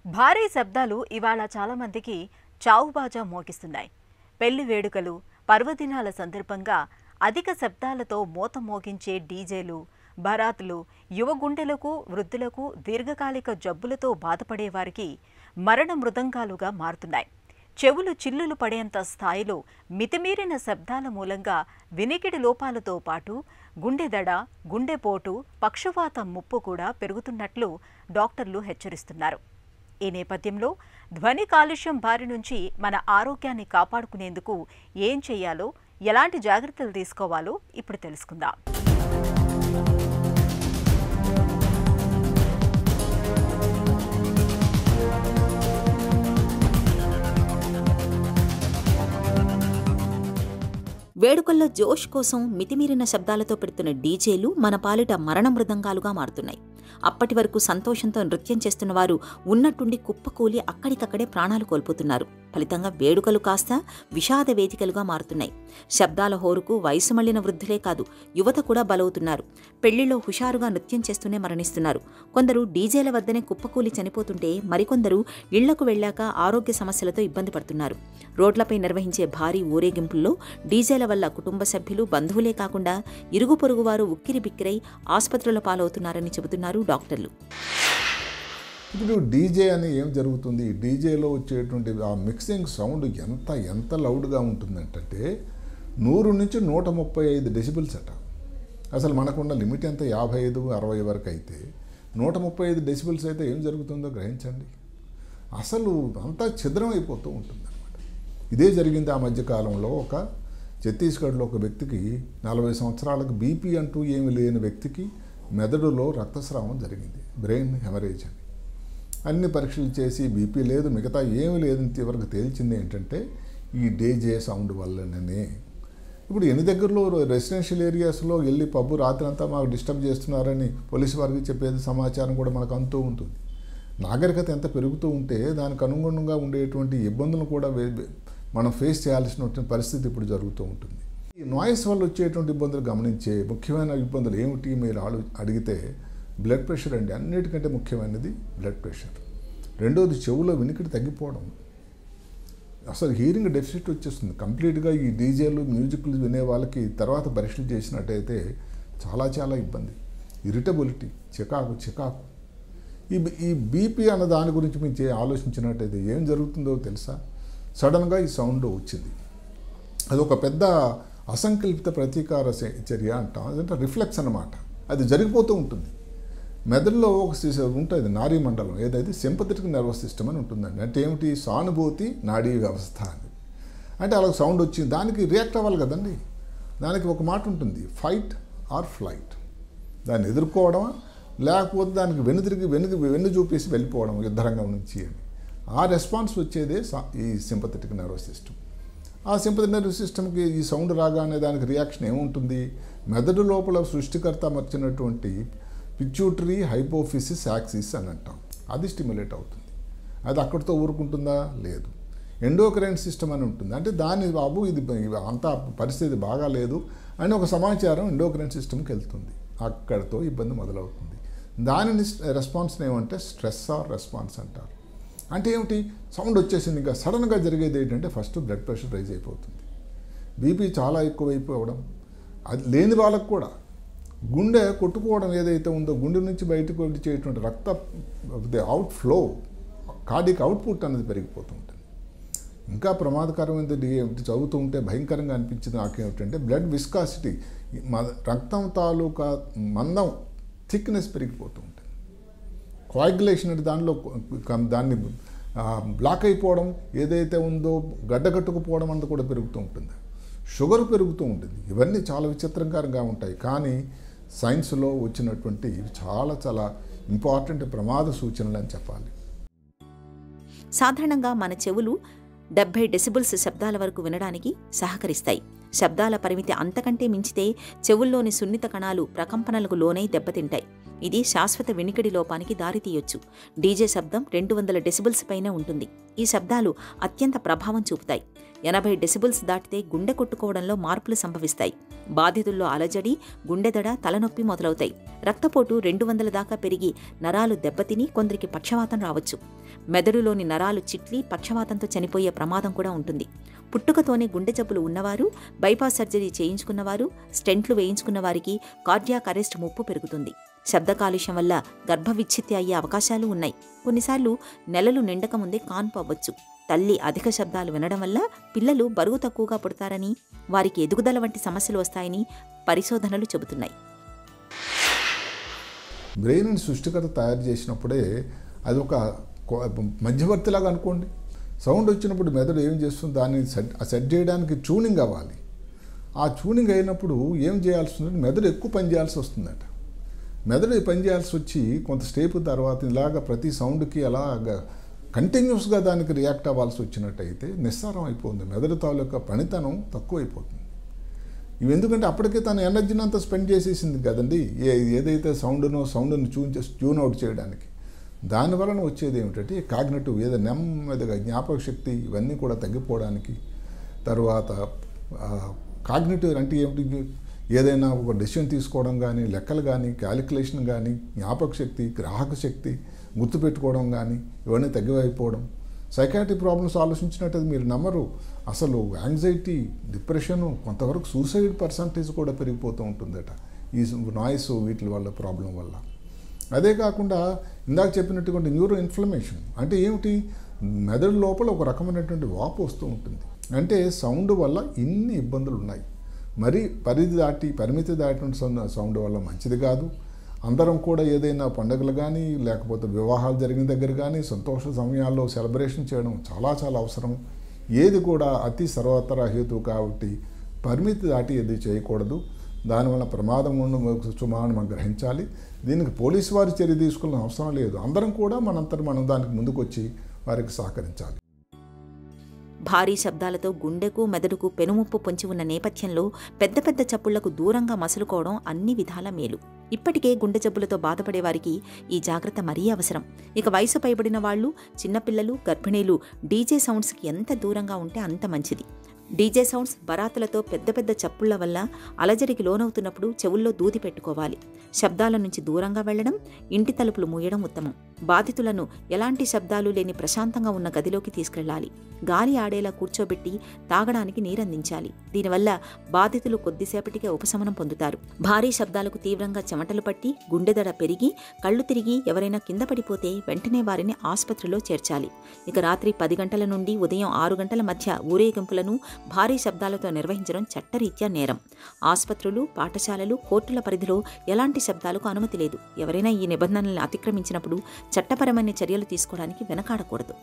భారీ శబ్దాలు ఇవాళ చాలా మందికి చావుబాజా మోగిస్తున్నాయి. పెళ్లి వేడుకలు, పర్వదినాల సందర్భంగా అధిక శబ్దాలతో మోత మోగించే డీజేలు, బరాత్లు యువ గుండెలకు, వృద్ధులకు, దీర్ఘకాలిక జబ్బులతో బాధపడేవారికి మరణ మృదంగాలుగా మారుతున్నాయి. చెవులు చిల్లులు పడేంత స్థాయిలో మితిమీరిన శబ్దాల మూలంగా వినికిడి లోపాలతో పాటు గుండెదడ, గుండెపోటు, పక్షవాతం ముప్పు కూడా పెరుగుతున్నట్లు డాక్టర్లు హెచ్చరిస్తున్నారు. ఈ నేపథ్యంలో ధ్వని కాలుష్యం బారి నుంచి మన ఆరోగ్యాన్ని కాపాడుకునేందుకు ఏం చేయాలో, ఎలాంటి జాగ్రత్తలు తీసుకోవాలో ఇప్పుడు తెలుసుకుందాం. వేడుకల్లో జోష్ కోసం మితిమీరిన శబ్దాలతో పెడుతున్న డీజేలు మన పాలిట మరణ మృదంగాలుగా మారుతున్నాయి. అప్పటి వరకు సంతోషంతో నృత్యం చేస్తున్న వారు ఉన్నట్టుండి కుప్పకూలి అక్కడికక్కడే ప్రాణాలు కోల్పోతున్నారు. ఫలితంగా వేడుకలు కాస్త విషాద వేదికలుగా మారుతున్నాయి. శబ్దాల హోరుకు వయసు మళ్లిన వృద్ధులే కాదు, యువత కూడా బలవుతున్నారు. పెళ్లిలో హుషారుగా నృత్యం చేస్తూనే మరణిస్తున్నారు. కొందరు డీజేల వద్దనే కుప్పకూలి చనిపోతుంటే మరికొందరు ఇళ్లకు వెళ్లాక ఆరోగ్య సమస్యలతో ఇబ్బంది పడుతున్నారు. రోడ్లపై నిర్వహించే భారీ ఊరేగింపుల్లో డీజేల వల్ల కుటుంబ సభ్యులు, బంధువులే కాకుండా ఇరుగు పొరుగు వారు ఉక్కిరి బిక్కిరై ఆసుపత్రుల పాలవుతున్నారని చెబుతున్నారు డాక్టర్లు. ఇప్పుడు డీజే అని ఏం జరుగుతుంది? డీజేలో వచ్చేటువంటి ఆ మిక్సింగ్ సౌండ్ ఎంత లౌడ్గా ఉంటుందంటే 100 నుంచి 135 డెసిబిల్స్ అట. అసలు మనకున్న లిమిట్ ఎంత? 55-60 వరకు అయితే 135 డెసిబిల్స్ అయితే ఏం జరుగుతుందో గ్రహించండి. అసలు అంతా ఛిద్రం అయిపోతూ ఉంటుంది అన్నమాట. ఇదే జరిగింది ఆ మధ్యకాలంలో. ఒక ఛత్తీస్గఢ్లో ఒక వ్యక్తికి 40 సంవత్సరాలకు బీపీ అంటూ ఏమి లేని వ్యక్తికి మెదడులో రక్తస్రావం జరిగింది, బ్రెయిన్ హెమరేజ్ అని. అన్ని పరీక్షలు చేసి బీపీ లేదు, మిగతా ఏమీ లేదని చివరికి తేల్చింది ఏంటంటే ఈ డీజే సౌండ్ వల్లనే. ఇప్పుడు ఎన్ని దగ్గరలో రెసిడెన్షియల్ ఏరియాస్లో వెళ్ళి పబ్బు రాత్రి అంతా మాకు డిస్టర్బ్ చేస్తున్నారని పోలీసు వారికి చెప్పేది సమాచారం కూడా మనకు అంతూ ఉంటుంది. నాగరికత ఎంత పెరుగుతూ ఉంటే దానికి అనుగుణంగా ఉండేటువంటి ఇబ్బందులను కూడా మనం ఫేస్ చేయాల్సినటువంటి పరిస్థితి ఇప్పుడు జరుగుతూ ఉంటుంది. ఈ నాయిస్ వల్ల వచ్చేటువంటి ఇబ్బందులు గమనించే ముఖ్యమైన ఇబ్బందులు ఏమిటి మీరు అడిగితే బ్లడ్ ప్రెషర్ అండి. అన్నిటికంటే ముఖ్యమైనది బ్లడ్ ప్రెషర్. రెండోది చెవులో వినికిడి తగ్గిపోవడం. అసలు హీరింగ్ డెఫిసిట్ వచ్చేస్తుంది కంప్లీట్గా. ఈ డీజేలు, మ్యూజిక్లు వినే వాళ్ళకి తర్వాత పరీక్షలు చేసినట్టయితే చాలా ఇబ్బంది. ఇరిటబిలిటీ, చికాకు. ఈ బీపీ అన్న దాని గురించి మీరు ఆలోచించినట్టయితే ఏం జరుగుతుందో తెలుసా? సడన్గా ఈ సౌండ్ వచ్చింది. అది ఒక పెద్ద అసంకల్పిత ప్రతీకార చర్య అంటాం. అదంటే రిఫ్లెక్స్ అన్నమాట. అది జరిగిపోతూ ఉంటుంది. మెదడులో ఒక ఉంటుంది నాడీ మండలం, ఏదైతే సింపథెటిక్ నర్వస్ సిస్టమ్ అని ఉంటుందండి. అంటే ఏమిటి? సానుభూతి నాడీ వ్యవస్థ అని. అంటే అలా సౌండ్ వచ్చింది, దానికి రియాక్ట్ అవ్వాలి కదండి. దానికి ఒక మాట ఉంటుంది, ఫైట్ ఆర్ ఫ్లైట్. దాన్ని ఎదుర్కోవడమా లేకపోతే దానికి వెన్ను చూపేసి వెళ్ళిపోవడం యుద్ధరంగం నుంచి అని. ఆ రెస్పాన్స్ వచ్చేదే ఈ సింపథెటిక్ నర్వస్ సిస్టమ్. ఆ సింపథెటిక్ నర్వస్ సిస్టమ్కి ఈ సౌండ్ రాగానే దానికి రియాక్షన్ ఏముంటుంది? మెదడు లోపల సృష్టికర్త అమర్చినటువంటి పిట్యూటరీ హైపోఫిసిస్ యాక్సిస్ అని అంటాం. అది స్టిమ్యులేట్ అవుతుంది. అది అక్కడితో ఊరుకుంటుందా? లేదు. ఎండోక్రైన్ సిస్టమ్ అని ఉంటుంది. అంటే దాని బాబు ఇది అంతా పరిస్థితి బాగాలేదు అని ఒక సమాచారం ఎండోక్రైన్ సిస్టమ్కి వెళ్తుంది. అక్కడితో ఇబ్బంది మొదలవుతుంది. దానిని రెస్పాన్స్ని ఏమంటే స్ట్రెస్ ఆర్ రెస్పాన్స్ అంటారు. అంటే ఏమిటి? సౌండ్ వచ్చేసింది, ఇంకా సడన్గా జరిగేది ఏంటంటే ఫస్ట్ బ్లడ్ ప్రెషర్ రైజ్ అయిపోతుంది, బీపీ చాలా ఎక్కువైపోవడం. అది లేని వాళ్ళకు కూడా గుండె కొట్టుకోవడం ఏదైతే ఉందో, గుండె నుంచి బయటకు వచ్చేటువంటి రక్త అవుట్ఫ్లో, కార్డియక్ అవుట్పుట్ అనేది పెరిగిపోతూ ఉంటుంది. ఇంకా ప్రమాదకరమైనది చదువుతూ ఉంటే భయంకరంగా అనిపించింది నాకేమిటంటే బ్లడ్ విస్కాసిటీ, రక్తం తాలూకా మందం, థిక్నెస్ పెరిగిపోతూ ఉంటుంది. కోయాగులేషన్ అంటే దాన్ని బ్లాక్ అయిపోవడం ఏదైతే ఉందో, గడ్డగట్టుకుపోవడం అంతా కూడా పెరుగుతూ ఉంటుంది. షుగర్ పెరుగుతూ ఉంటుంది. ఇవన్నీ చాలా విచిత్రంగా ఉంటాయి. కానీ సైన్స్లో వచ్చినటువంటి చాలా ఇంపార్టెంట్ ప్రమాద సూచనలు అని చెప్పాలి. సాధారణంగా మన చెవులు 70 డెసిబుల్స్ శబ్దాల వరకు వినడానికి సహకరిస్తాయి. శబ్దాల పరిమితి అంతకంటే మించితే చెవుల్లోని సున్నిత కణాలు ప్రకంపనలకు లోనై దెబ్బతింటాయి. ఇది శాశ్వత వినికిడి లోపానికి దారితీయొచ్చు. డీజే శబ్దం 200 డెసిబుల్స్ పైనే ఉంటుంది. ఈ శబ్దాలు అత్యంత ప్రభావం చూపుతాయి. 80 డెసిబుల్స్ దాటితే గుండె కొట్టుకోవడంలో మార్పులు సంభవిస్తాయి. బాధితుల్లో అలజడి, గుండెదడ, తలనొప్పి మొదలవుతాయి. రక్తపోటు 200 దాకా పెరిగి నరాలు దెబ్బతిని కొందరికి పక్షవాతం రావచ్చు. మెదడులోని నరాలు చిట్లి పక్షవాతంతో చనిపోయే ప్రమాదం కూడా ఉంటుంది. పుట్టుకతోనే గుండె జబ్బులు ఉన్నవారు, బైపాస్ సర్జరీ చేయించుకున్నవారు, స్టెంట్లు వేయించుకున్న వారికి కార్డియాక్ అరెస్ట్ ముప్పు పెరుగుతుంది. శబ్ద కాలుష్యం వల్ల గర్భవిచ్ఛిత్తి అయ్యే అవకాశాలు ఉన్నాయి. కొన్నిసార్లు నెలలు నిండక ముందే కాన్పు అవ్వచ్చు. తల్లి అధిక శబ్దాలు వినడం వల్ల పిల్లలు బరువు తక్కువగా పుడతారని, వారికి ఎదుగుదల వంటి సమస్యలు వస్తాయని పరిశోధనలు చెబుతున్నాయి. బ్రెయిన్ సృష్టికర్త తయారు చేసినప్పుడే అది ఒక మధ్యవర్తిలాగా అనుకోండి. సౌండ్ వచ్చినప్పుడు మెదడు ఏం చేస్తుంది, దాన్ని సెట్ చేయడానికి ట్యూనింగ్ అవ్వాలి. ఆ ట్యూనింగ్ అయినప్పుడు ఏం చేయాల్సి ఉంటుంది, మెదడు ఎక్కువ పని చేయాల్సి వస్తుందట. మెదడు పని చేయాల్సి వచ్చి కొంత స్టేప్ తర్వాత ఇలాగ ప్రతి సౌండ్కి అలాగా కంటిన్యూస్గా దానికి రియాక్ట్ అవ్వాల్సి వచ్చినట్టయితే నిస్సారం అయిపోతుంది. మెదడు తాలూకా పనితనం తక్కువైపోతుంది. ఇవి ఎందుకంటే అప్పటికే తన ఎనర్జీని అంతా స్పెండ్ చేసేసింది కదండి, ఏదైతే సౌండ్ను ట్యూన్ అవుట్ చేయడానికి. దానివలన వచ్చేది ఏమిటంటే కాగ్నిటివ్, ఏదో నెమ్మదిగా జ్ఞాపక శక్తి ఇవన్నీ కూడా తగ్గిపోవడానికి, తర్వాత కాగ్నిటివ్ అంటే ఏమిటి, ఏదైనా ఒక డెసిషన్ తీసుకోవడం కానీ, లెక్కలు కానీ, క్యాలిక్యులేషన్ కానీ, జ్ఞాపక శక్తి, గ్రాహక శక్తి, గుర్తుపెట్టుకోవడం కానీ ఇవన్నీ తగ్గిపోవడం. సైకాట్రిక్ ప్రాబ్లమ్స్ ఆలోచించినట్టు మీరు నమ్మరు, అసలు యాంగ్జైటీ, డిప్రెషను, కొంతవరకు సూసైడ్ పర్సంటేజ్ కూడా పెరిగిపోతూ ఉంటుందట ఈ నాయిస్ వీటి వల్ల, ప్రాబ్లం వల్ల. అదే కాకుండా ఇందాక చెప్పినటువంటి న్యూరో ఇన్ఫ్లమేషన్ అంటే ఏమిటి, మెదడు లోపల ఒక రకమైనటువంటి వాపు వస్తూ ఉంటుంది. అంటే సౌండ్ వల్ల ఇన్ని ఇబ్బందులు ఉన్నాయి. మరి పరిమితి దాటిన సౌండ్ వల్ల మంచిది కాదు. అందరం కూడా ఏదైనా పండుగలు కానీ, లేకపోతే వివాహాలు జరిగిన దగ్గర కానీ, సంతోష సమయాల్లో సెలబ్రేషన్ చేయడం చాలా చాలా అవసరం. ఏది కూడా అతి సర్వతర హేతు కాబట్టి పరిమితి దాటి ఏది చేయకూడదు. దానివల్ల ప్రమాదం సుమాను మనం గ్రహించాలి. దీనికి పోలీసు వారి చర్య తీసుకునే అవసరం లేదు. అందరం కూడా మనం దానికి ముందుకొచ్చి వారికి సహకరించాలి. భారీ శబ్దాలతో గుండెకు, మెదడుకు పెనుముప్పు పొంచి ఉన్న నేపథ్యంలో పెద్ద పెద్ద చప్పుళ్లకు దూరంగా మసులుకోవడం అన్ని విధాల మేలు. ఇప్పటికే గుండె జబ్బులతో బాధపడేవారికి ఈ జాగ్రత్త మరీ అవసరం. ఇక వయసు పైబడిన వాళ్ళు, చిన్నపిల్లలు, గర్భిణీలు డీజే సౌండ్స్కి ఎంత దూరంగా ఉంటే అంత మంచిది. డీజే సౌండ్స్, బరాతులతో పెద్ద పెద్ద చప్పుళ్ల వల్ల అలజడికి లోనవుతున్నప్పుడు చెవుల్లో దూది పెట్టుకోవాలి. శబ్దాల నుంచి దూరంగా వెళ్లడం, ఇంటి తలుపులు మూయడం ఉత్తమం. బాధితులను ఎలాంటి శబ్దాలు లేని ప్రశాంతంగా ఉన్న గదిలోకి తీసుకెళ్లాలి. గాలి ఆడేలా కూర్చోబెట్టి తాగడానికి నీరందించాలి. దీనివల్ల బాధితులు కొద్దిసేపటికే ఉపశమనం పొందుతారు. భారీ శబ్దాలకు తీవ్రంగా చెమటలు పట్టి, గుండెదడ పెరిగి, కళ్ళు తిరిగి ఎవరైనా కింద పడిపోతే వెంటనే వారిని ఆసుపత్రిలో చేర్చాలి. ఇక రాత్రి 10 గంటల నుండి ఉదయం 6 గంటల మధ్య ఊరేగింపులను భారీ శబ్దాలతో నిర్వహించడం చట్టరీత్యా నేరం. ఆసుపత్రులు, పాఠశాలలు, కోర్టుల పరిధిలో ఎలాంటి శబ్దాలకు అనుమతి లేదు. ఎవరైనా ఈ నిబంధనలను అతిక్రమించినప్పుడు చట్టపరమైన చర్యలు తీసుకోవడానికి వెనకాడకూడదు.